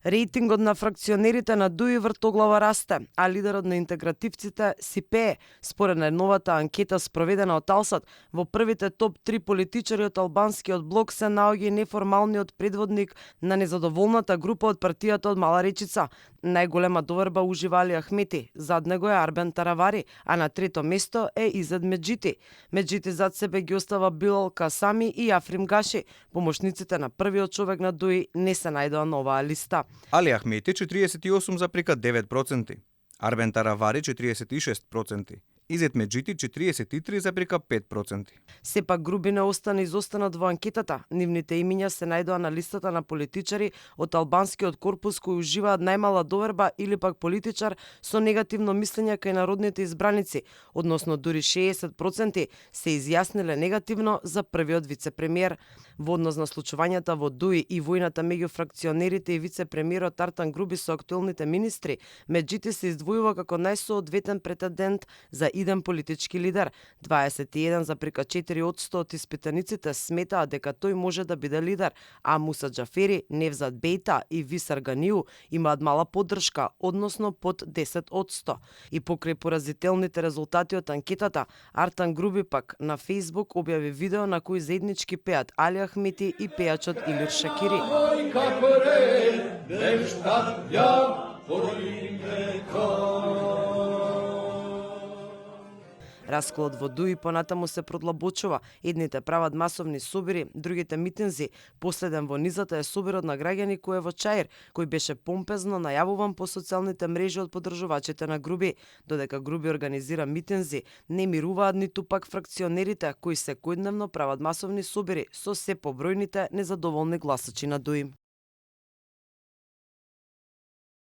Рейтингот на фракционерите на ДУИ вртоглава расте, а лидерот на интегративците си пее. Според најновата анкета спроведена од Алсат, во првите топ 3 политичари од албанскиот блок се наоѓа неформалниот предводник на незадоволната група од партијата од Мала Речица. Најголема доверба ужива Али Ахмети, зад него е Арбен Таравари, а на трето место е Изет Меджити. Меджити зад себе ги остава Билал Касами и Африм Гаши. Помошниците на првиот човек на ДУИ не се најдоа на оваа листа. Али Ахмети 48,9%, Арбен Таравари 46%, Изет Меджити 43,5%. Сепак Груби не остана изостанат во анкетата. Нивните имиња се најдоа на листата на политичари од албанскиот корпус кои уживаат најмала доверба или пак политичар со негативно мислење кај народните избраници, односно дури 60% се изјасниле негативно за првиот вице-премиер. Во однос на случувањата во ДУИ и војната меѓу фракционерите и вице-премиерот Артан Груби со актуелните министри, Меджити се издвојува како најсоодветен претендент за иден политички лидер. 21,4% од испитаниците сметаат дека тој може да биде лидер, а Муса Џафери, Невзат Бејта и Висар Ганиу имаат мала поддршка, односно под 10%. И покрај поразителните резултати од анкетата, Артан Груби пак на Facebook објави видео на кој заеднички пеат Али Ахмети и пејачот Илир Шакири. Расколот во ДУИ понатаму се продлабочува. Едните прават масовни собири, другите митинзи. Последен во низата е собирот на граѓани кој е во Чаир, кој беше помпезно најавуван по социјалните мрежи од поддржувачите на Груби. Додека Груби организира митинзи, не мируваат ниту пак фракционерите кои секојдневно прават масовни собири со се побројните незадоволни гласачи на ДУИ.